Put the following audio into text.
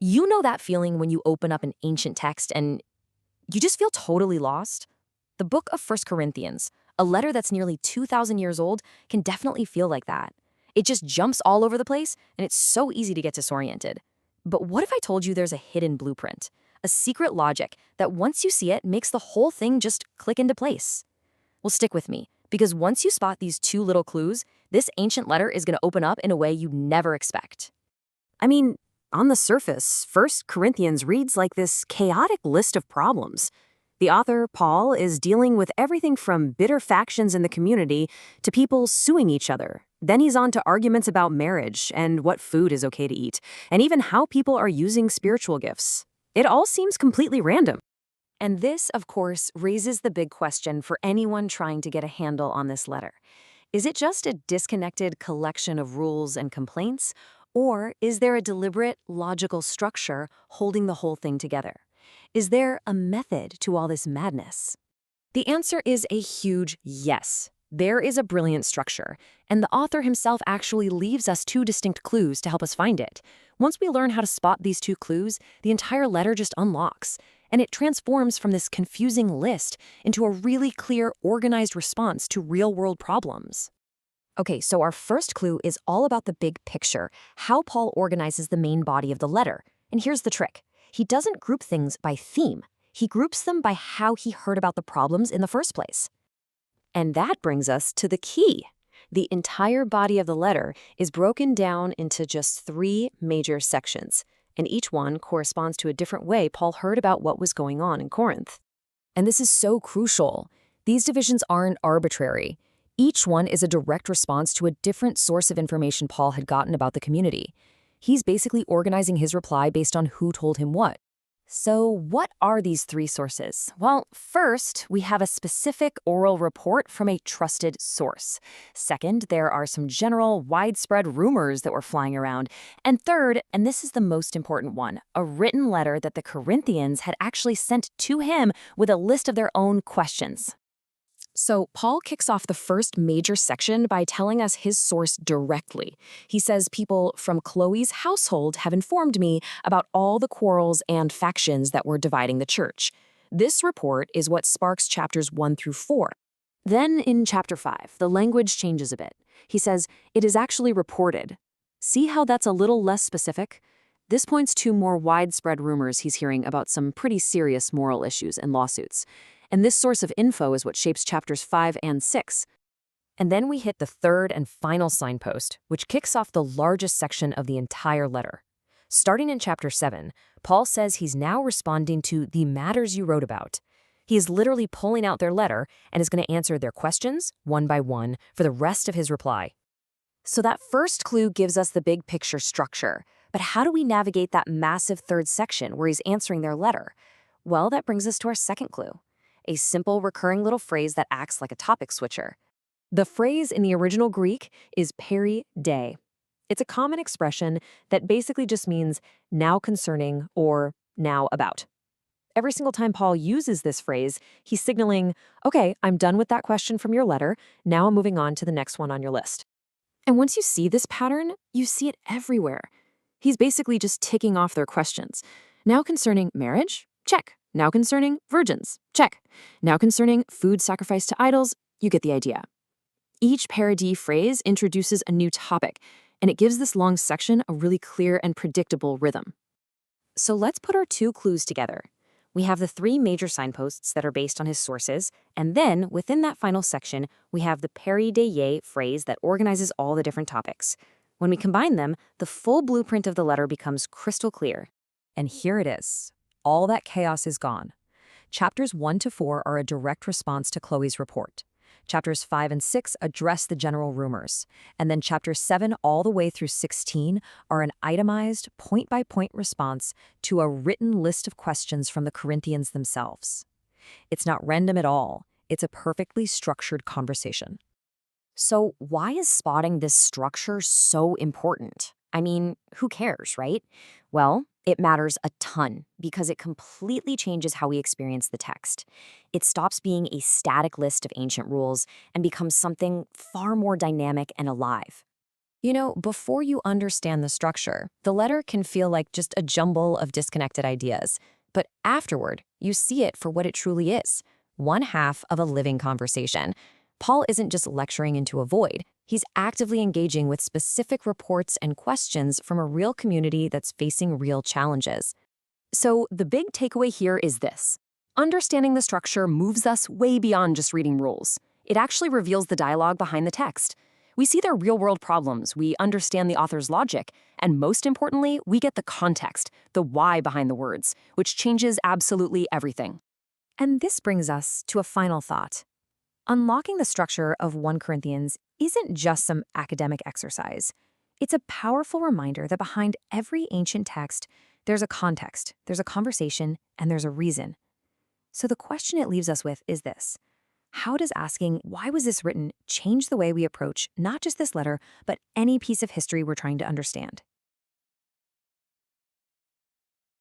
You know that feeling when you open up an ancient text and you just feel totally lost? The book of First Corinthians, a letter that's nearly 2,000 years old, can definitely feel like that. It just jumps all over the place, and it's so easy to get disoriented. But what if I told you there's a hidden blueprint, a secret logic that once you see it makes the whole thing just click into place? Well, stick with me, because once you spot these two little clues, this ancient letter is going to open up in a way you never expect. I mean, on the surface, First Corinthians reads like this chaotic list of problems. The author, Paul, is dealing with everything from bitter factions in the community to people suing each other. Then he's on to arguments about marriage and what food is okay to eat, and even how people are using spiritual gifts. It all seems completely random. And this, of course, raises the big question for anyone trying to get a handle on this letter. Is it just a disconnected collection of rules and complaints, or is there a deliberate, logical structure holding the whole thing together? Is there a method to all this madness? The answer is a huge yes. There is a brilliant structure, and the author himself actually leaves us two distinct clues to help us find it. Once we learn how to spot these two clues, the entire letter just unlocks, and it transforms from this confusing list into a really clear, organized response to real-world problems. Okay, so our first clue is all about the big picture, how Paul organizes the main body of the letter. And here's the trick. He doesn't group things by theme. He groups them by how he heard about the problems in the first place. And that brings us to the key. The entire body of the letter is broken down into just 3 major sections, and each one corresponds to a different way Paul heard about what was going on in Corinth. And this is so crucial. These divisions aren't arbitrary. Each one is a direct response to a different source of information Paul had gotten about the community. He's basically organizing his reply based on who told him what. So what are these 3 sources? Well, first, we have a specific oral report from a trusted source. Second, there are some general, widespread rumors that were flying around. And third, and this is the most important one, a written letter that the Corinthians had actually sent to him with a list of their own questions. So Paul kicks off the first major section by telling us his source directly. He says people from Chloe's household have informed me about all the quarrels and factions that were dividing the church. This report is what sparks chapters 1 through 4. Then in chapter 5, the language changes a bit. He says, it is actually reported. See how that's a little less specific? This points to more widespread rumors he's hearing about some pretty serious moral issues and lawsuits. And this source of info is what shapes chapters 5 and 6. And then we hit the third and final signpost, which kicks off the largest section of the entire letter. Starting in chapter 7, Paul says he's now responding to the matters you wrote about. He is literally pulling out their letter and is going to answer their questions, one by one, for the rest of his reply. So that first clue gives us the big picture structure. But how do we navigate that massive third section where he's answering their letter? Well, that brings us to our second clue. A simple recurring little phrase that acts like a topic switcher. The phrase in the original Greek is peri de. It's a common expression that basically just means now concerning or now about. Every single time Paul uses this phrase, he's signaling, okay, I'm done with that question from your letter, now I'm moving on to the next one on your list. And once you see this pattern, you see it everywhere. He's basically just ticking off their questions. Now concerning marriage? Check. Now concerning virgins, check. Now concerning food sacrificed to idols, you get the idea. Each parody phrase introduces a new topic, and it gives this long section a really clear and predictable rhythm. So let's put our 2 clues together. We have the 3 major signposts that are based on his sources, and then within that final section, we have the peri de ye phrase that organizes all the different topics. When we combine them, the full blueprint of the letter becomes crystal clear. And here it is. All that chaos is gone. Chapters 1 to 4 are a direct response to Chloe's report. Chapters 5 and 6 address the general rumors. And then chapters 7 all the way through 16 are an itemized, point-by-point response to a written list of questions from the Corinthians themselves. It's not random at all. It's a perfectly structured conversation. So why is spotting this structure so important? I mean, who cares, right? Well, it matters a ton because it completely changes how we experience the text. It stops being a static list of ancient rules and becomes something far more dynamic and alive. Before you understand the structure, the letter can feel like just a jumble of disconnected ideas. But afterward, you see it for what it truly is, one half of a living conversation. Paul isn't just lecturing into a void. He's actively engaging with specific reports and questions from a real community that's facing real challenges. So the big takeaway here is this. Understanding the structure moves us way beyond just reading rules. It actually reveals the dialogue behind the text. We see their real-world problems, we understand the author's logic, and most importantly, we get the context, the why behind the words, which changes absolutely everything. And this brings us to a final thought. Unlocking the structure of 1 Corinthians isn't just some academic exercise. It's a powerful reminder that behind every ancient text, there's a context, there's a conversation, and there's a reason. So the question it leaves us with is this. How does asking, why was this written, change the way we approach not just this letter, but any piece of history we're trying to understand?